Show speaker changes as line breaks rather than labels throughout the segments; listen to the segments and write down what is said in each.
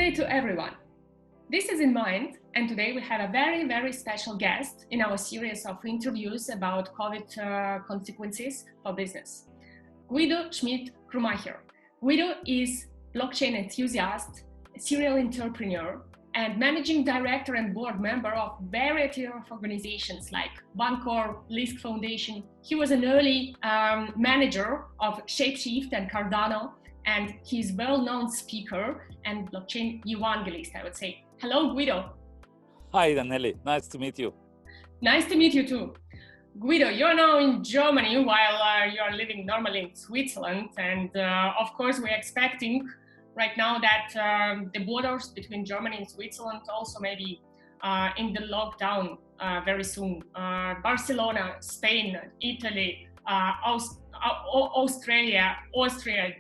day to everyone. This is InnMind, and today we have a very, very special guest in our series of interviews about COVID consequences for business. Guido Schmitz-Krummacher. Guido is blockchain enthusiast, serial entrepreneur, and managing director and board member of variety of organizations like Bancor, Lisk Foundation. He was an early manager of ShapeShift and Cardano, and he's well-known speaker and blockchain evangelist, I would say. Hello, Guido.
Hi, Daniele. Nice to meet you.
Nice to meet you too. Guido, you're now in Germany while you're living normally in Switzerland. And of course, we're expecting right now that the borders between Germany and Switzerland also may be in the lockdown very soon. Barcelona, Spain, Italy, Australia, Austria,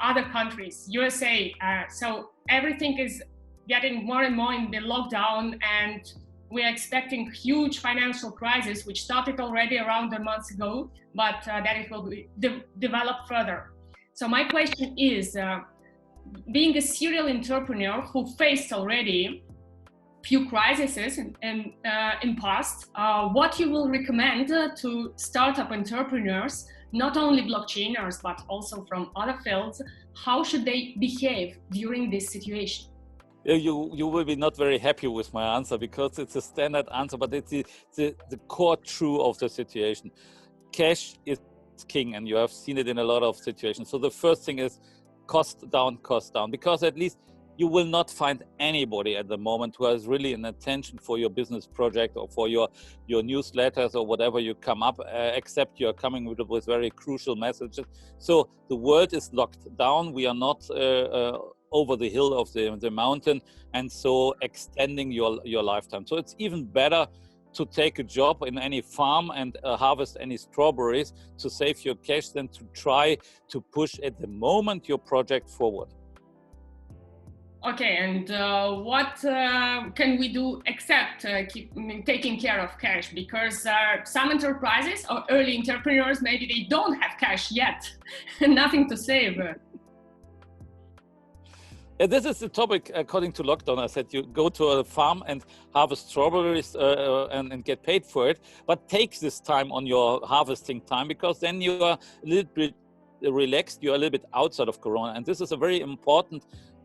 other countries, USA. So everything is getting more and more in the lockdown, and we're expecting huge financial crisis, which started already around a month ago, but that it will be develop further. So my question is, being a serial entrepreneur who faced already few crises in past, what you will recommend to startup entrepreneurs, not only blockchainers, but also from other fields, how should they behave during this situation?
You will be not very happy with my answer because it's a standard answer, but it's the core truth of the situation. Cash is king, and you have seen it in a lot of situations. So the first thing is cost down, because at least you will not find anybody at the moment who has really an attention for your business project or for your newsletters or whatever you come up, except you're coming with very crucial messages. So the world is locked down. We are not over the hill of the mountain, and so extending your lifetime. So it's even better to take a job in any farm and harvest any strawberries to save your cash than to try to push at the moment your project forward.
Okay, and what can we do except taking care of cash? Because some enterprises or early entrepreneurs, maybe they don't have cash yet, nothing to save.
This is the topic according to lockdown. I said you go to a farm and harvest strawberries and get paid for it, but take this time on your harvesting time, because then you are a little bit relaxed, you're a little bit outside of Corona. And this is a very important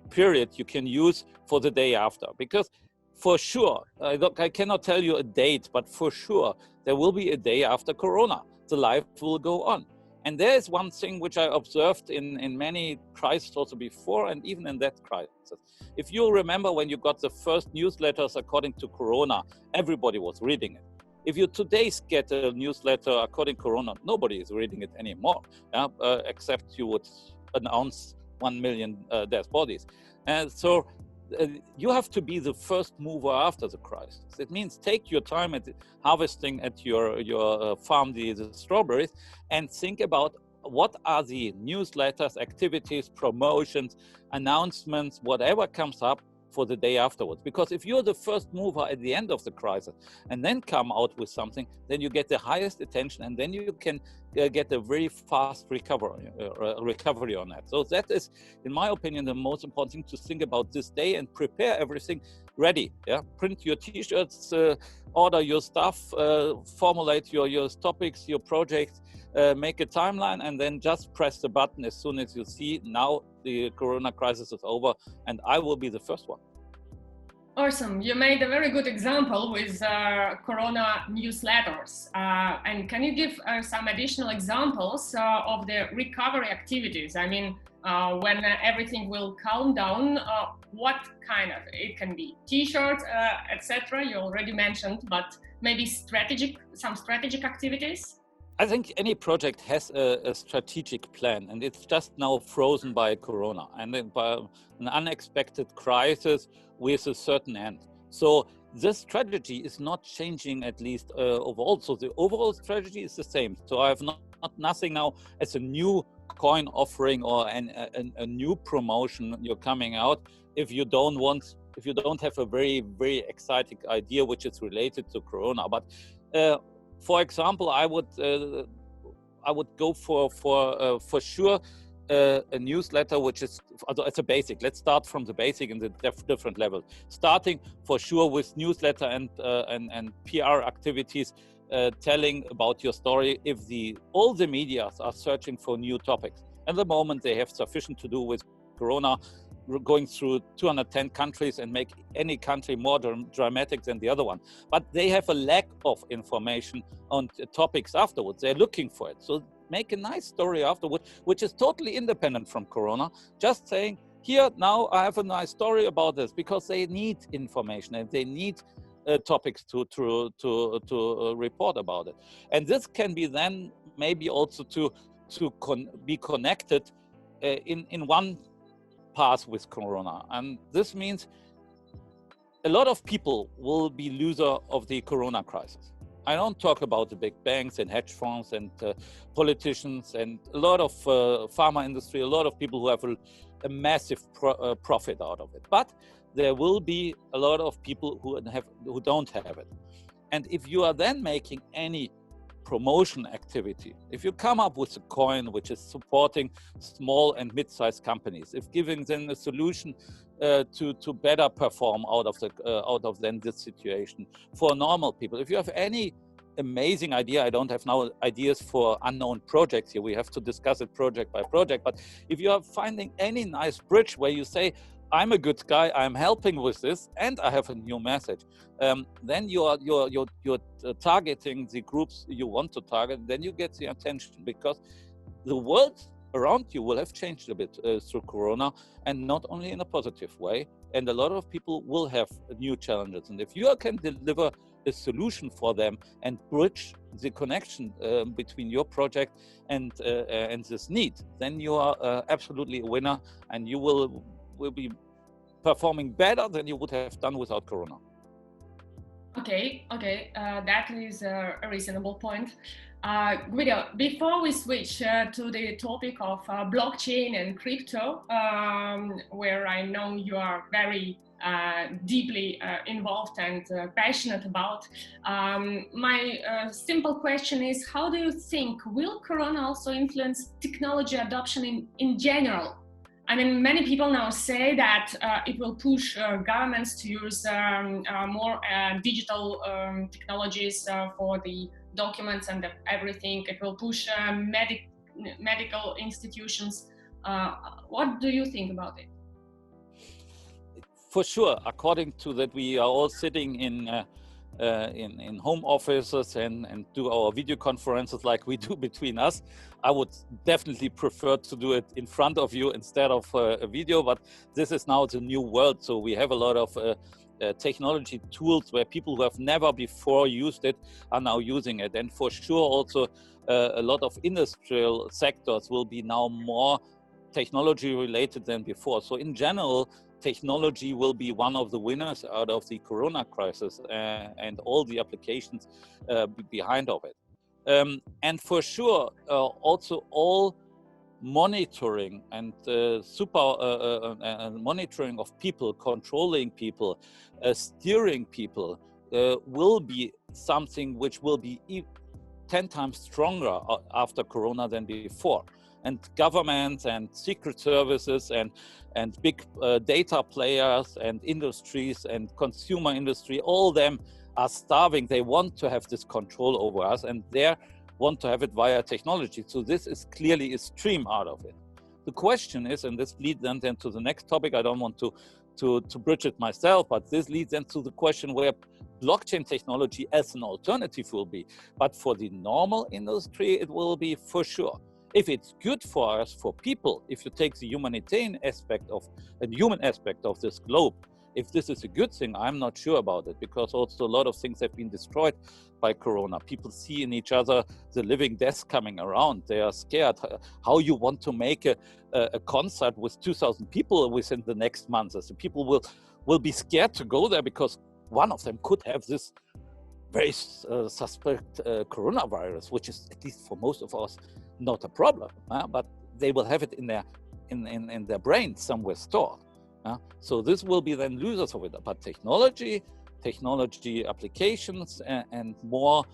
period you can use for the day after, because for sure, I cannot tell you a date, but for sure, there will be a day after Corona. The life will go on. And there is one thing which I observed in many crises also before, and even in that crisis. If you remember when you got the first newsletters according to Corona, everybody was reading it. If you today get a newsletter according to Corona, nobody is reading it anymore, except you would announce 1 million dead bodies. And so you have to be the first mover after the crisis. It means take your time at harvesting at your farm the strawberries, and think about what are the newsletters, activities, promotions, announcements, whatever comes up for the day afterwards. Because if you're the first mover at the end of the crisis and then come out with something, then you get the highest attention, and then you can get a very fast recovery on that. So that is, in my opinion, the most important thing, to think about this day and prepare everything ready. Yeah, print your t-shirts, order your stuff, formulate your topics, your projects, make a timeline, and then just press the button as soon as you see now the Corona crisis is over, and I will be the first one.
Awesome. You made a very good example with Corona newsletters. And can you give some additional examples of the recovery activities? I mean, when everything will calm down, what kind of, it can be t-shirts, etc. You already mentioned, but maybe some strategic activities?
I think any project has a strategic plan, and it's just now frozen by Corona and then by an unexpected crisis with a certain end. So this strategy is not changing, at least overall. So the overall strategy is the same. So I have nothing now as a new coin offering or a new promotion you're coming out if you don't have a very, very exciting idea which is related to Corona. But for example, I would go for sure a newsletter, which is it's a basic. Let's start from the basic in the different levels. Starting for sure with newsletter and PR activities, telling about your story. If all the media are searching for new topics, at the moment they have sufficient to do with Corona, going through 210 countries and make any country more dramatic than the other one. But they have a lack of information on topics afterwards. They're looking for it. So make a nice story afterwards, which is totally independent from Corona. Just saying, here, now I have a nice story about this, because they need information and they need topics to report about it. And this can be then maybe also be connected in one path with Corona. And this means a lot of people will be loser of the Corona crisis. I don't talk about the big banks and hedge funds and politicians and a lot of pharma industry, a lot of people who have a massive profit out of it. But there will be a lot of people who don't have it. And if you are then making any promotion activity, if you come up with a coin which is supporting small and mid-sized companies, if giving them a solution to better perform out of then this situation for normal people, if you have any amazing idea, I don't have now ideas for unknown projects here, we have to discuss it project by project, but if you are finding any nice bridge where you say, I'm a good guy, I'm helping with this, and I have a new message, then you're targeting the groups you want to target, then you get the attention, because the world around you will have changed a bit through Corona, and not only in a positive way, and a lot of people will have new challenges. And if you can deliver a solution for them and bridge the connection between your project and this need, then you are absolutely a winner, and you will be performing better than you would have done without Corona.
Okay, that is a reasonable point. Guido, before we switch to the topic of blockchain and crypto, where I know you are very deeply involved and passionate about, my simple question is, how do you think will Corona also influence technology adoption in general? I mean, many people now say that it will push governments to use more digital technologies for the documents and everything. It will push medical institutions. What do you think about it?
For sure, according to that, we are all sitting in home offices and do our video conferences like we do between us. I would definitely prefer to do it in front of you instead of a video, but this is now the new world. So we have a lot of technology tools where people who have never before used it are now using it. And for sure also a lot of industrial sectors will be now more technology related than before. So in general, technology will be one of the winners out of the Corona crisis and all the applications behind of it. And for sure, also all monitoring and monitoring of people, controlling people, steering people will be something which will be 10 times stronger after Corona than before. And governments and secret services and big data players and industries and consumer industry, all of them are starving. They want to have this control over us, and they want to have it via technology. So this is clearly a stream out of it. The question is, and this leads then to the next topic, I don't want to bridge it myself, but this leads then to the question where blockchain technology as an alternative will be. But for the normal industry, it will be for sure. If it's good for us, for people, if you take the humanitarian aspect and human aspect of this globe, if this is a good thing, I'm not sure about it, because also a lot of things have been destroyed by Corona. People see in each other the living death coming around. They are scared. How you want to make a concert with 2,000 people within the next months? So people will be scared to go there because one of them could have this very suspect coronavirus, which is, at least for most of us, not a problem. But they will have it in their brain somewhere stored. So this will be then losers of it. But technology applications and more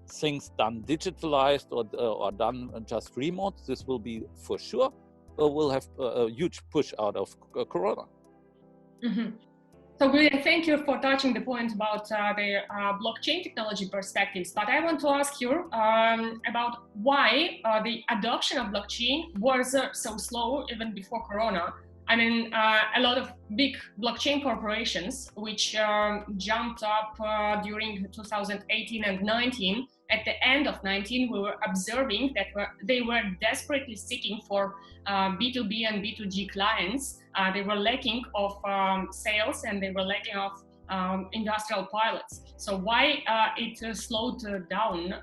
things done digitalized or done just remote, this will be for sure will have a huge push out of Corona.
Mm-hmm. So Guido, thank you for touching the point about the blockchain technology perspectives. But I want to ask you about why the adoption of blockchain was so slow even before Corona. I mean, a lot of big blockchain corporations, which jumped up during 2018 and 19. At the end of 19, we were observing that they were desperately seeking for B2B and B2G clients. They were lacking of sales and they were lacking of industrial pilots. So why it slowed down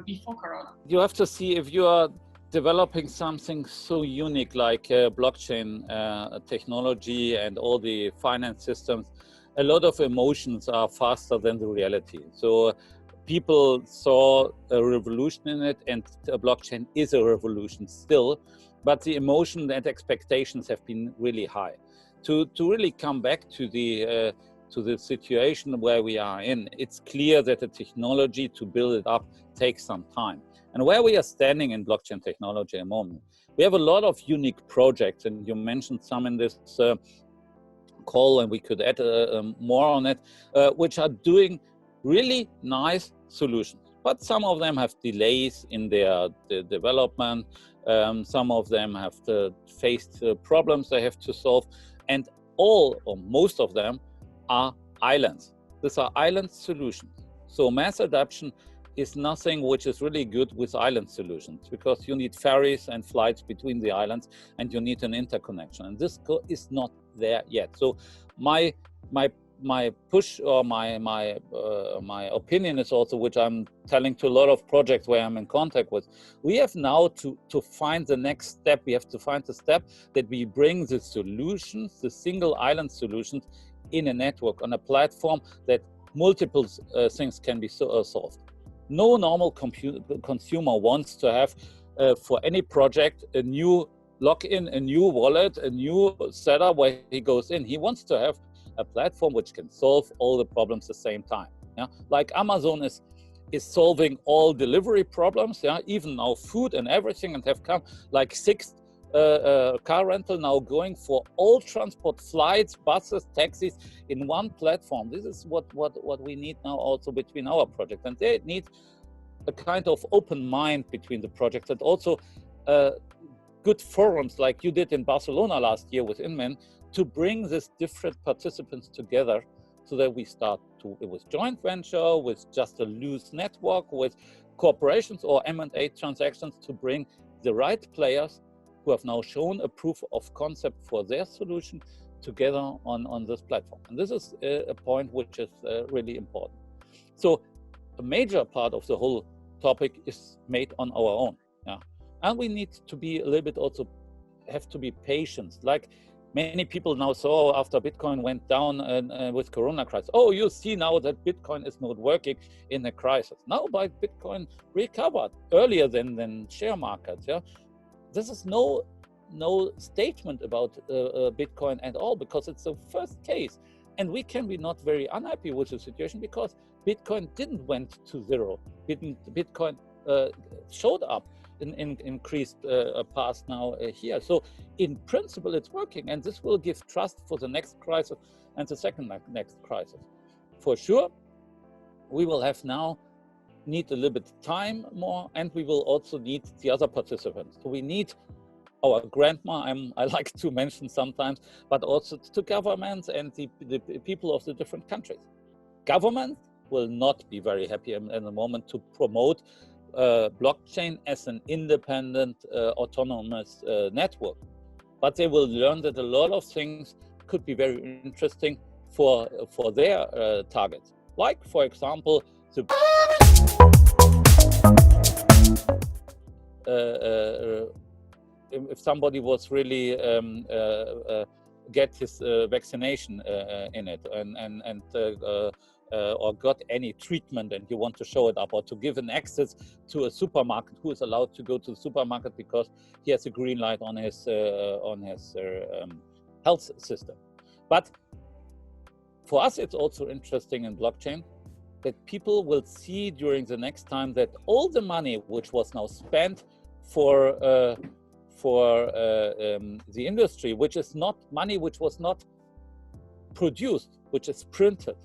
before Corona?
You have to see if you are developing something so unique like blockchain technology and all the finance systems. A lot of emotions are faster than the reality. So people saw a revolution in it, and blockchain is a revolution still, but the emotion and expectations have been really high. To really come back to the situation where we are in, it's clear that the technology to build it up takes some time. And where we are standing in blockchain technology at the moment, we have a lot of unique projects, and you mentioned some in this call, and we could add more on it, which are doing really nice solutions. But some of them have delays in their development. Some of them have faced problems they have to solve. And all or most of them are islands. These are island solutions. So mass adoption is nothing which is really good with island solutions, because you need ferries and flights between the islands, and you need an interconnection. And this is not there yet. So my push or my opinion is also, which I'm telling to a lot of projects where I'm in contact with, we have now to find the next step. We have to find the step that we bring the solutions, the single island solutions, in a network, on a platform that multiple things can be solved. No normal consumer wants to have for any project a new login, a new wallet, a new setup where he goes in. He wants to have a platform which can solve all the problems at the same time. Yeah, like Amazon is solving all delivery problems. Yeah, even now food and everything, and have come like 6 car rental now going for all transport, flights, buses, taxis in one platform. This is what we need now also between our projects, and they need a kind of open mind between the projects, and also good forums like you did in Barcelona last year with InnMind, to bring these different participants together, so that we start with joint venture, with just a loose network, with corporations or M&A transactions, to bring the right players who have now shown a proof of concept for their solution together on this platform. And this is a point which is really important. So a major part of the whole topic is made on our own. Yeah? And we need to be a little bit also, have to be patient. Like many people now saw after Bitcoin went down with corona crisis. Oh, you see now that Bitcoin is not working in a crisis. Now by Bitcoin recovered earlier than share markets. Yeah, this is no statement about Bitcoin at all, because it's the first case, and we can be not very unhappy with the situation, because Bitcoin didn't went to zero. Bitcoin showed up in increased path now here. So in principle, it's working, and this will give trust for the next crisis and the second next crisis. For sure, we will have now need a little bit time more, and we will also need the other participants. So we need our grandma, I like to mention sometimes, but also to governments and the people of the different countries. Government will not be very happy in the moment to promote blockchain as an independent, autonomous network. But they will learn that a lot of things could be very interesting for their targets. Like, for example, if somebody was really get his vaccination in it and or got any treatment, and you want to show it up, or to give an access to a supermarket, who is allowed to go to the supermarket because he has a green light on his health system. But for us, it's also interesting in blockchain that people will see during the next time that all the money which was now spent for the industry, which is not money which was not produced, which is printed,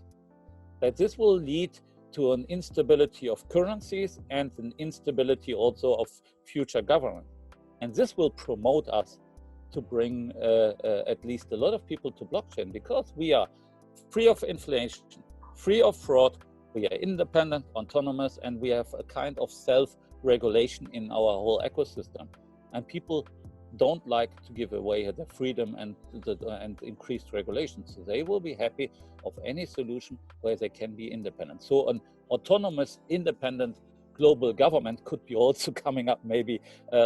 that this will lead to an instability of currencies and an instability also of future government. And this will promote us to bring at least a lot of people to blockchain, because we are free of inflation, free of fraud, we are independent, autonomous, and we have a kind of self-regulation in our whole ecosystem. And people don't like to give away their freedom and increased regulations. So they will be happy of any solution where they can be independent. So an autonomous, independent global government could be also coming up, maybe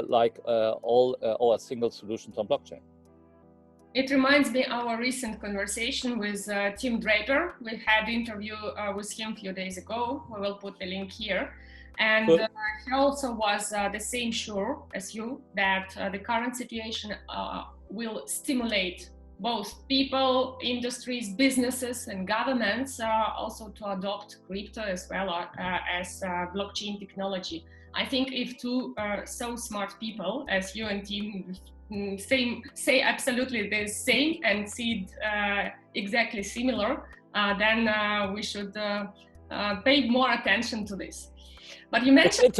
like all our single solutions on blockchain.
It reminds me our recent conversation with Tim Draper. We had an interview with him a few days ago. We will put the link here. And he also was the same sure as you that the current situation will stimulate both people, industries, businesses, and governments also to adopt crypto as well as blockchain technology. I think if two so smart people as you and Tim say absolutely the same and see it exactly similar, then we should pay more attention to this. But you mentioned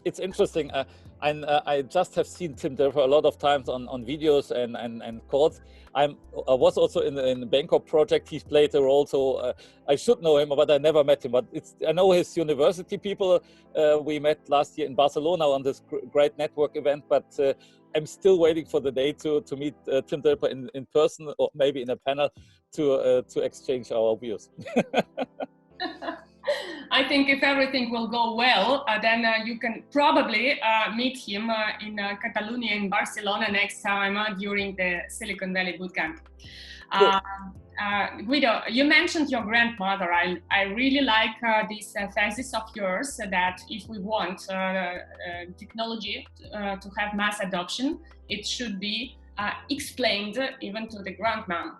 it's interesting. I just have seen Tim Draper a lot of times on videos and calls. I was also in the Bancor project. He's played a role, so I should know him, but I never met him. But I know his university people. We met last year in Barcelona on this great network event. But I'm still waiting for the day to meet Tim Draper in person, or maybe in a panel to exchange our views.
I think if everything will go well, then you can probably meet him in Catalonia, in Barcelona next time during the Silicon Valley Bootcamp.
Cool.
Guido, you mentioned your grandmother. I really like this thesis of yours that if we want technology to have mass adoption, it should be explained even to the grandmom.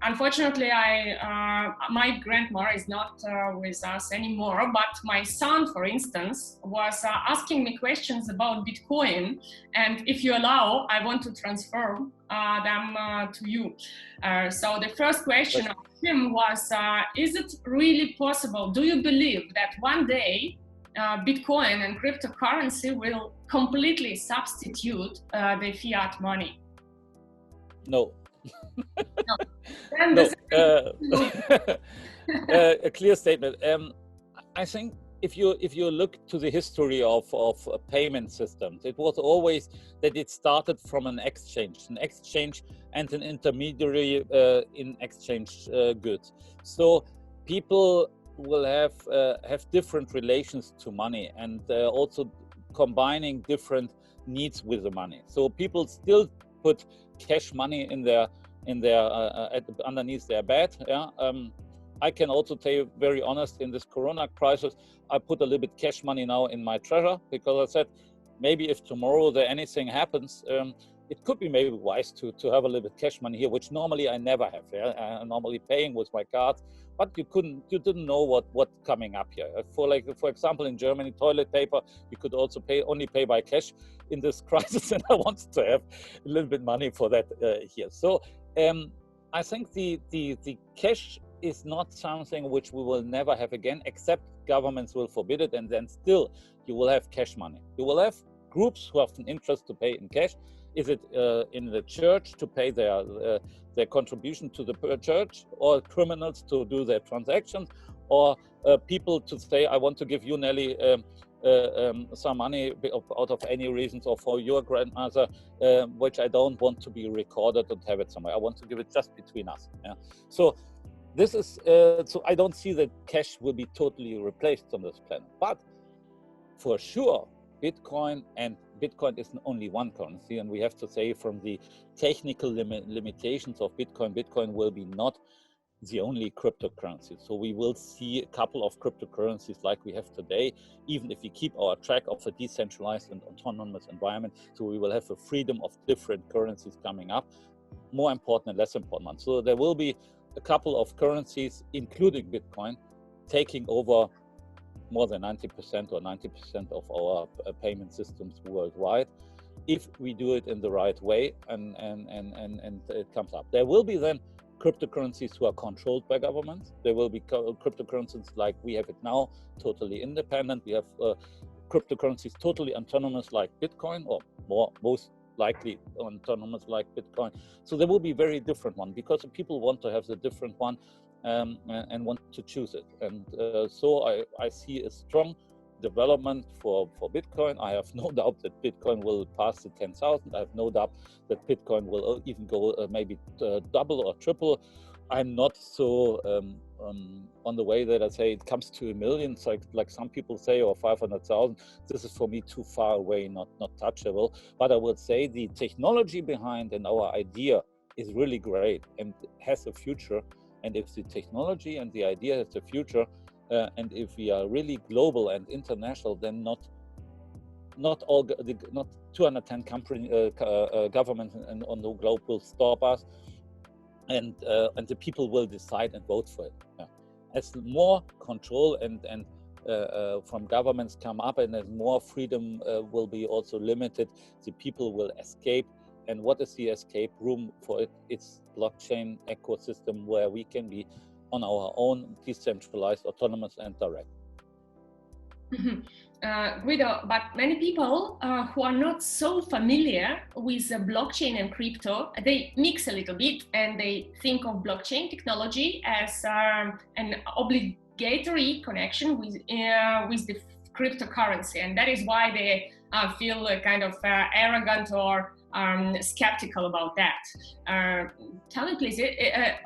Unfortunately, my grandmother is not with us anymore, but my son, for instance, was asking me questions about Bitcoin, and if you allow, I want to transfer them to you. So the first question of him was, is it really possible? Do you believe that one day Bitcoin and cryptocurrency will completely substitute the fiat money?
No.
No. Then
No. A clear statement. I think if you look to the history of payment systems, it was always that it started from an exchange and an intermediary in exchange goods. So people will have different relations to money, and also combining different needs with the money. So people still put cash money in their underneath their bed. Yeah. I can also tell you very honest, in this corona crisis, I put a little bit cash money now in my treasure, because I said maybe if tomorrow anything happens, it could be maybe wise to have a little bit cash money here, which normally I never have. Yeah? I'm normally paying with my cards, but you didn't know what's coming up here. For example, in Germany, toilet paper, you could also only pay by cash in this crisis, and I wanted to have a little bit money for that here. So I think the cash is not something which we will never have again, except governments will forbid it, and then still you will have cash money. You will have groups who have an interest to pay in cash. Is it in the church to pay their contribution to the church, or criminals to do their transactions, or people to say, I want to give you, Nelly, some money out of any reasons, or for your grandmother, which I don't want to be recorded and have it somewhere. I want to give it just between us. Yeah. So this is so I don't see that cash will be totally replaced on this planet, but for sure, Bitcoin is only one currency, and we have to say, from the technical limitations of Bitcoin will be not the only cryptocurrency. So we will see a couple of cryptocurrencies like we have today, even if we keep our track of a decentralized and autonomous environment. So we will have a freedom of different currencies coming up, more important and less important ones. So there will be a couple of currencies, including Bitcoin, taking over more than 90% or 90% of our payment systems worldwide. if we do it in the right way and it comes up. There will be then cryptocurrencies who are controlled by governments. There will be cryptocurrencies like we have it now, totally independent. We have cryptocurrencies totally autonomous like Bitcoin, or most likely autonomous like Bitcoin. So there will be very different one because people want to have the different one and want to choose it. And so I see a strong development for Bitcoin. I have no doubt that Bitcoin will pass the 10,000. I have no doubt that Bitcoin will even go maybe double or triple. I'm not so on the way that I say it comes to 1 million, like some people say, or 500,000. This is for me too far away, not touchable. But I would say the technology behind and our idea is really great and has a future. And if the technology and the idea has a future, and if we are really global and international, then not 210 governments on the globe will stop us, and the people will decide and vote for it. Yeah. As more control and from governments come up, and as more freedom will be also limited, the people will escape. And what is the escape room for it? It's blockchain ecosystem where we can be on our own, decentralized, autonomous, and direct.
Guido, but many people who are not so familiar with blockchain and crypto, they mix a little bit and they think of blockchain technology as an obligatory connection with the cryptocurrency, and that is why they feel kind of arrogant or skeptical about that. Tell me please,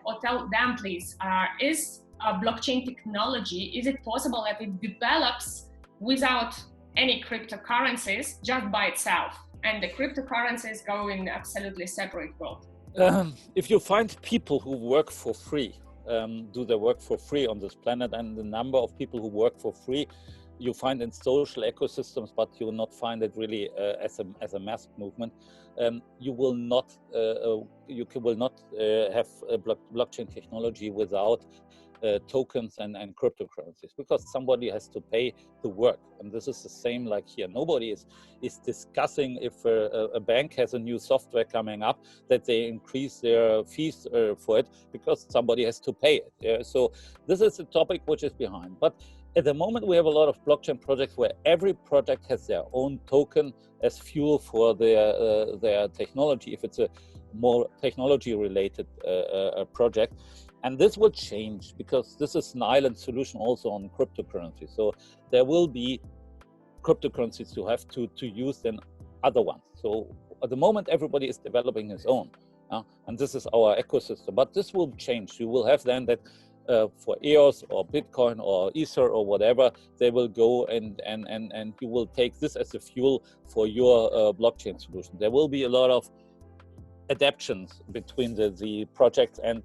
or tell them please, is blockchain technology, is it possible that it develops without any cryptocurrencies, just by itself, and the cryptocurrencies go in absolutely separate world?
If you find people who work for free, do their work for free on this planet, and the number of people who work for free you find in social ecosystems, but you will not find it really as a mass movement. You will not have a blockchain technology without tokens and cryptocurrencies, because somebody has to pay the work. And this is the same like here. Nobody is discussing if a bank has a new software coming up that they increase their fees for it, because somebody has to pay it. So this is a topic which is behind. But at the moment, we have a lot of blockchain projects where every project has their own token as fuel for their technology, if it's a more technology-related project. And this will change, because this is an island solution also on cryptocurrency. So there will be cryptocurrencies to have to use than other ones. So at the moment, everybody is developing his own. And this is our ecosystem. But this will change. You will have then that for EOS or Bitcoin or Ether or whatever, they will go and you will take this as a fuel for your blockchain solution. There will be a lot of adaptations between the projects and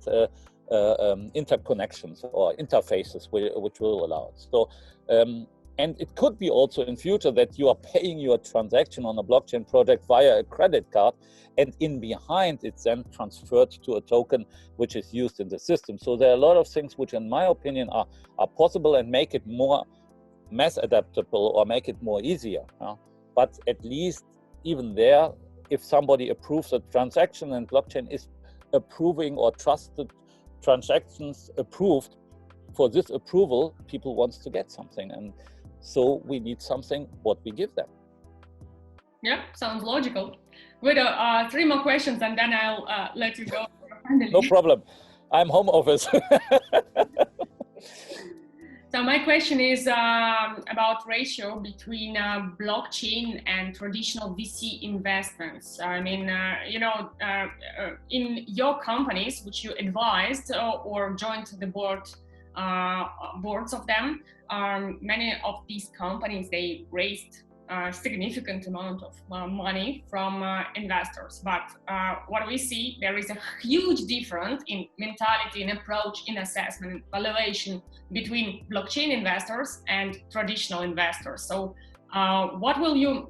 interconnections or interfaces which will allow it. So, and it could be also in future that you are paying your transaction on a blockchain project via a credit card, and in behind it's then transferred to a token which is used in the system. So there are a lot of things which, in my opinion, are possible and make it more mass adaptable or make it more easier. But at least even there, if somebody approves a transaction and blockchain is approving or trusted transactions approved, for this approval, people want to get something. And so we need something what we give them.
Yeah, sounds logical. Guido, 3 more questions and then I'll let you go.
No problem. I'm home office.
So my question is about ratio between blockchain and traditional VC investments. I mean, in your companies, which you advised or joined the boards of them, many of these companies, they raised a significant amount of money from investors. But what we see, there is a huge difference in mentality, in approach, in assessment, valuation between blockchain investors and traditional investors. So what will you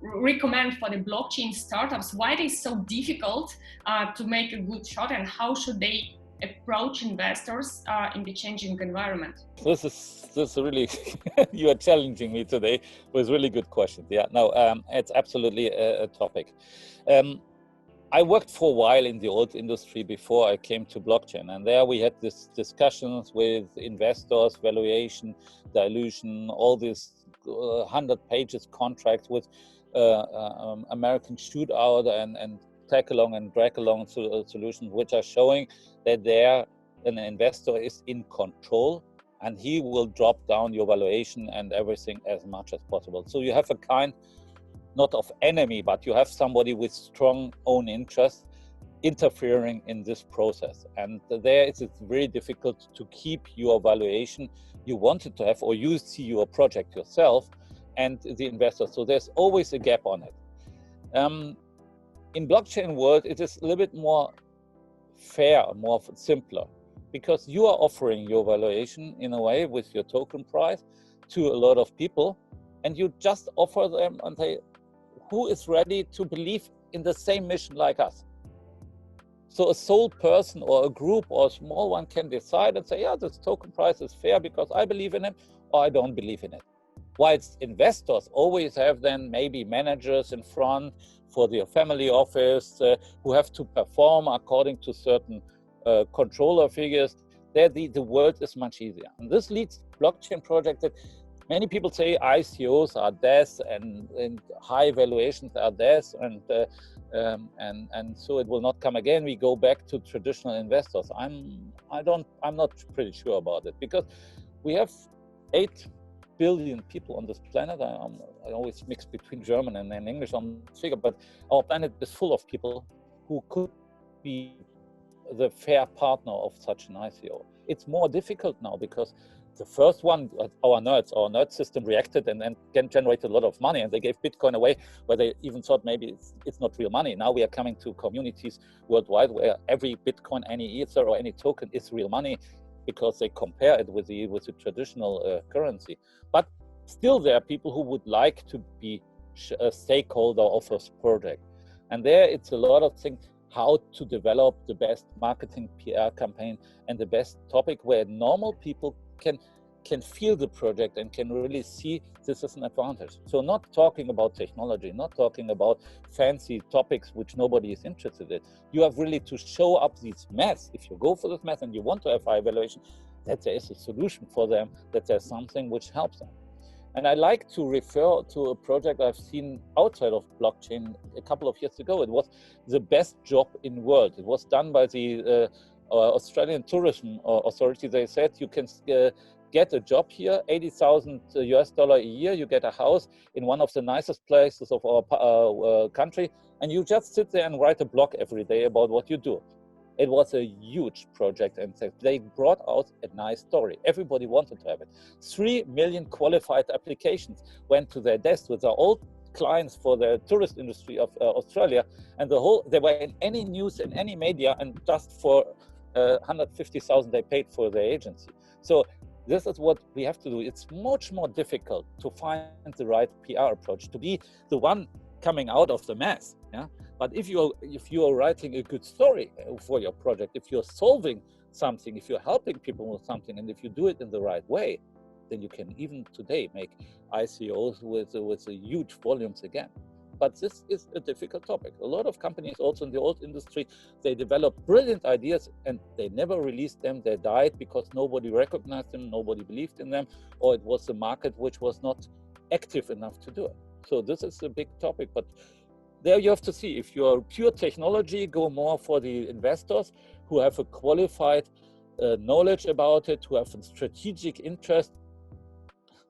recommend for the blockchain startups? Why it is so difficult to make a good shot, and how should they approach investors in the changing environment?
This is really you are challenging me today with really good questions. Yeah, no, it's absolutely a topic. I worked for a while in the old industry before I came to blockchain, and there we had these discussions with investors, valuation, dilution, all these 100 pages contracts with American shootout and tag along and drag along solutions, which are showing that there an investor is in control and he will drop down your valuation and everything as much as possible. So you have a kind not of enemy, but you have somebody with strong own interest interfering in this process. And there it's very difficult to keep your valuation you wanted to have, or you see your project yourself and the investor. So there's always a gap on it. In blockchain world, it is a little bit more fair, more simpler, because you are offering your valuation in a way with your token price to a lot of people, and you just offer them and say, who is ready to believe in the same mission like us? So a sole person or a group or a small one can decide and say, yeah, this token price is fair because I believe in it or I don't believe in it. Whilst investors always have then maybe managers in front for their family office who have to perform according to certain controller figures, there the world is much easier. And this leads blockchain project that many people say ICOs are death and high valuations are death, and so it will not come again. We go back to traditional investors. I'm not pretty sure about it, because we have 8 billion people on this planet. I always mix between German and English on this figure, but our planet is full of people who could be the fair partner of such an ICO. It's more difficult now because the first one, our nerd system reacted and generated a lot of money, and they gave Bitcoin away where they even thought maybe it's not real money. Now we are coming to communities worldwide where every Bitcoin, any Ether or any token is real money, because they compare it with the traditional currency. But still there are people who would like to be a stakeholder of a project. And there it's a lot of things, how to develop the best marketing PR campaign and the best topic where normal people can feel the project and can really see this as an advantage. So not talking about technology, not talking about fancy topics which nobody is interested in. You have really to show up this math. If you go for this math and you want to have high valuation, that there is a solution for them, that there's something which helps them. And I like to refer to a project I've seen outside of blockchain a couple of years ago. It was the best job in the world. It was done by the Australian Tourism Authority. They said you can get a job here, $80,000 US a year. You get a house in one of the nicest places of our country, and you just sit there and write a blog every day about what you do. It was a huge project, and they brought out a nice story. Everybody wanted to have it. 3 million qualified applications went to their desk with their old clients for the tourist industry of Australia, and they were in any news in any media, and just for 150,000 they paid for their agency. So this is what we have to do. It's much more difficult to find the right PR approach, to be the one coming out of the mess. Yeah. But if you are writing a good story for your project, if you're solving something, if you're helping people with something, and if you do it in the right way, then you can even today make ICOs with huge volumes again. But this is a difficult topic. A lot of companies also in the old industry, they developed brilliant ideas and they never released them. They died because nobody recognized them, nobody believed in them, or it was the market which was not active enough to do it. So this is a big topic, but there you have to see, if you're pure technology, go more for the investors who have a qualified knowledge about it, who have a strategic interest,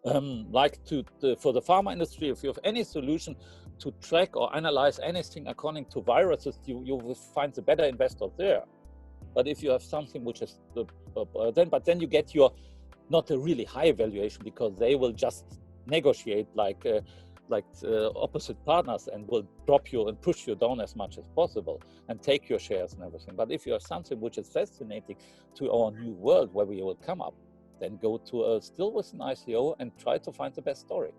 for the pharma industry. If you have any solution to track or analyze anything according to viruses, you will find the better investor there. But if you have something which is then you get your not a really high valuation, because they will just negotiate like opposite partners and will drop you and push you down as much as possible and take your shares and everything. But if you have something which is fascinating to our new world where we will come up, then go to still with an ICO and try to find the best story.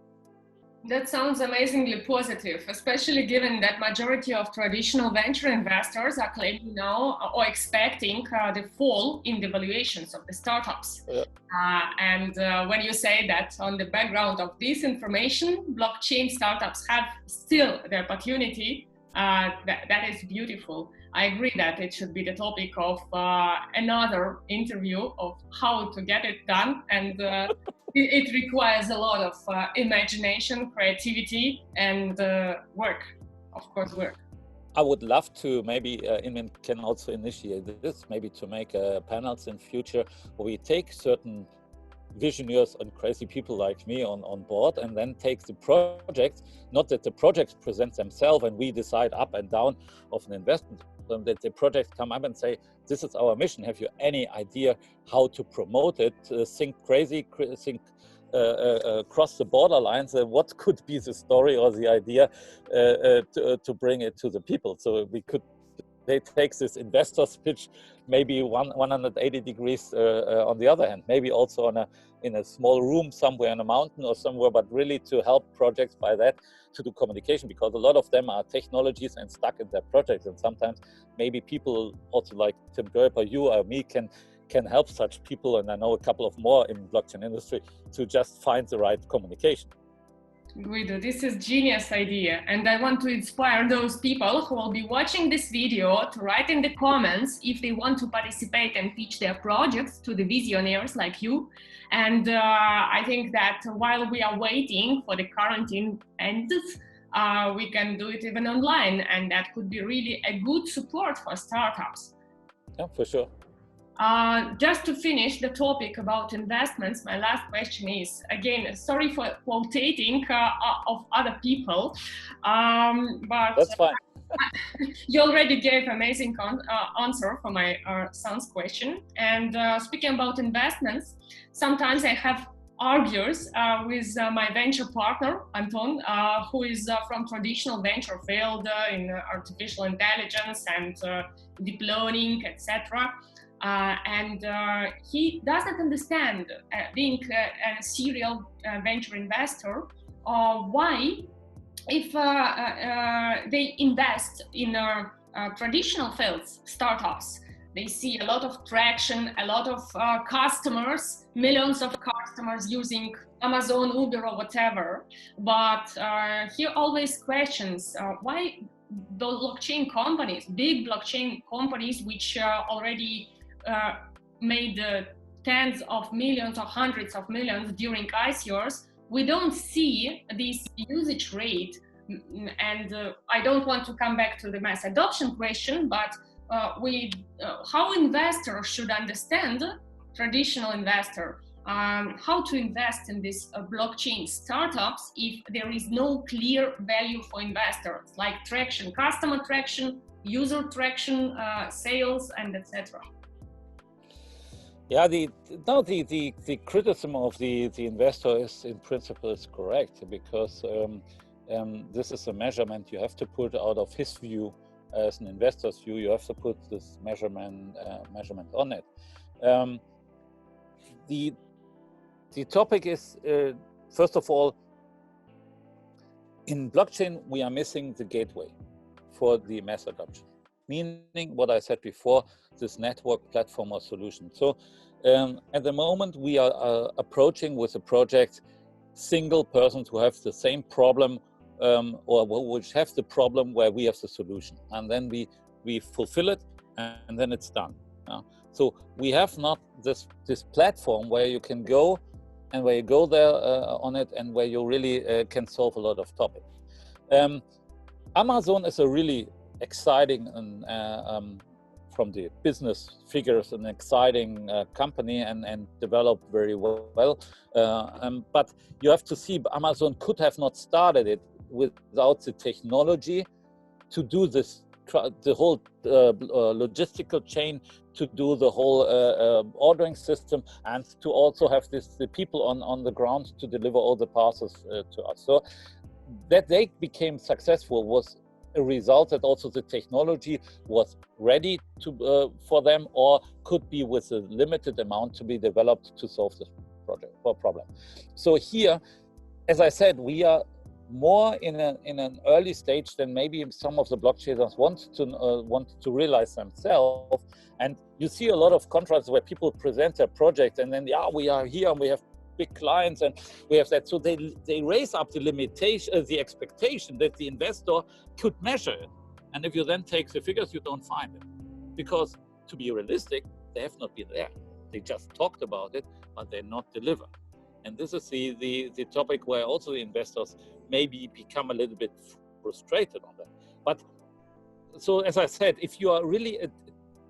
That sounds amazingly positive, especially given that majority of traditional venture investors are claiming now or expecting the fall in the valuations of the startups.
Yeah.
And when you say that on the background of this information, blockchain startups have still the opportunity, that is beautiful. I agree that it should be the topic of another interview of how to get it done, and it requires a lot of imagination, creativity, and work, of course, work.
I would love to, maybe InnMind can also initiate this, maybe to make panels in future where we take certain visionaries and crazy people like me on board, and then take the project, not that the projects present themselves and we decide up and down of an investment, but that the projects come up and say, this is our mission. Have you any idea how to promote it? Think crazy, think cross the border lines. What could be the story or the idea to bring it to the people? So they take this investor's pitch maybe 180 degrees on the other hand, maybe also in a small room somewhere in a mountain or somewhere, but really to help projects by that to do communication, because a lot of them are technologies and stuck in their projects, and sometimes maybe people also like Tim Draper, you or me can help such people, and I know a couple of more in blockchain industry, to just find the right communication.
Guido, this is genius idea, and I want to inspire those people who will be watching this video to write in the comments if they want to participate and pitch their projects to the visionaries like you. And I think that while we are waiting for the quarantine ends, we can do it even online, and that could be really a good support for startups.
Yeah, for sure.
Just to finish the topic about investments, my last question is, again, sorry for quotating of other people, but
that's fine.
You already gave amazing answer for my son's question. And speaking about investments, sometimes I have argues with my venture partner, Anton, who is from traditional venture field in artificial intelligence and deep learning, etc. And he doesn't understand, being a serial venture investor, why, if they invest in traditional fields, startups, they see a lot of traction, a lot of customers, millions of customers using Amazon, Uber, or whatever. But he always questions why the blockchain companies, big blockchain companies, which already made tens of millions or hundreds of millions during ICOs, we don't see this usage rate. And I don't want to come back to the mass adoption question, but how investors should understand, traditional investor, how to invest in these blockchain startups if there is no clear value for investors, like traction, customer traction, user traction, sales, and etc.
Yeah, the criticism of the investor is in principle is correct, because this is a measurement you have to put out of his view. As an investor's view, you have to put this measurement on it. The topic is, first of all, in blockchain, we are missing the gateway for the mass adoption, meaning what I said before, this network platform or solution. So at the moment, we are approaching with a project single persons who have the same problem, or which have the problem where we have the solution, and then we fulfill it, and then it's done. So we have not this platform where you can go and where you go there on it, and where you really can solve a lot of topics. Amazon is a really exciting and from the business figures, an exciting company and developed very well. But you have to see, Amazon could have not started it without the technology to do this, the whole logistical chain, to do the whole ordering system, and to also have the people on the ground to deliver all the parcels to us. So that they became successful was a result that also the technology was ready to for them, or could be with a limited amount to be developed to solve this problem. So here, as I said, we are more in an early stage than maybe some of the blockchainers want to realize themselves. And you see a lot of contracts where people present their project and then, yeah, we are here and we have big clients and we have that. So they raise up the limitation, the expectation that the investor could measure it. And if you then take the figures, you don't find it. Because to be realistic, they have not been there. They just talked about it, but they're not delivered. And this is the topic where also the investors maybe become a little bit frustrated on that. But so as I said, if you are really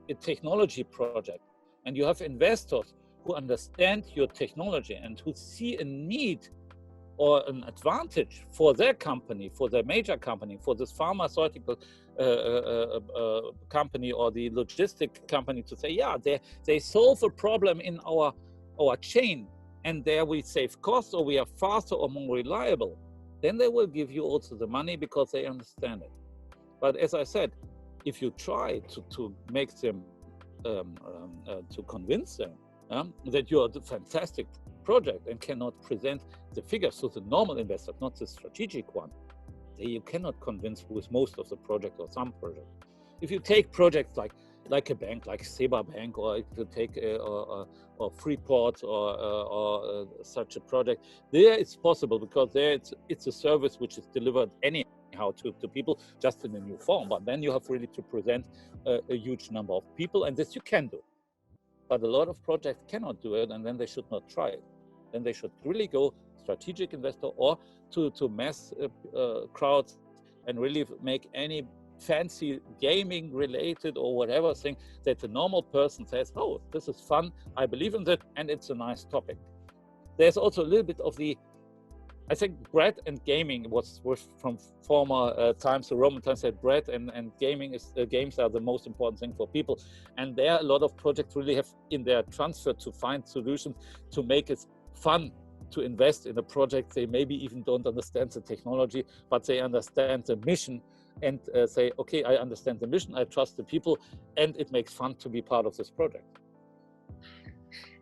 a technology project and you have investors who understand your technology and who see a need or an advantage for their company, for their major company, for this pharmaceutical company or the logistic company to say, yeah, they solve a problem in our chain and there we save costs or we are faster or more reliable, then they will give you also the money because they understand it. But as I said, if you try to make them, to convince them that you are a fantastic project and cannot present the figures to the normal investor, not the strategic one, then you cannot convince with most of the project or some project. If you take projects like a bank, like Seba Bank, or if you take or Freeport or such a project, there it's possible because there it's a service which is delivered anyhow to people just in a new form. But then you have really to present a huge number of people, and this you can do. But a lot of projects cannot do it, and then they should not try it. Then they should really go strategic investor or to mass crowds and really make any fancy gaming related or whatever thing that the normal person says, oh, this is fun, I believe in that, and it's a nice topic. There's also a little bit of I think bread and gaming was from former times, the Roman times said bread and gaming games are the most important thing for people. And there a lot of projects really have in their transfer to find solutions to make it fun to invest in a project. They maybe even don't understand the technology, but they understand the mission and say, okay, I understand the mission, I trust the people, and it makes fun to be part of this project.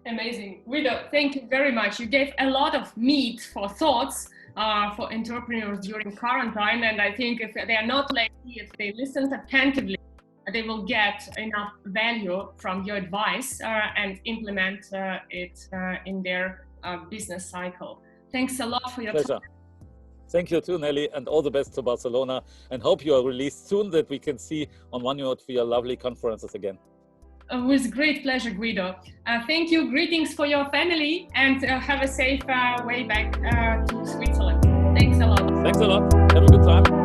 Amazing. Guido, thank you very much. You gave a lot of meat for thoughts for entrepreneurs during quarantine, and I think if they are not lazy, if they listen attentively, they will get enough value from your advice and implement it in their business cycle. Thanks a lot for your
pleasure.
time.
Thank you too, Nelly, and all the best to Barcelona, and hope you are released soon that we can see on OneNote for your lovely conferences again.
With great pleasure, Guido. Thank you. Greetings for your family, and have a safe way back to Switzerland. Thanks a lot.
Thanks a lot. Have a good time.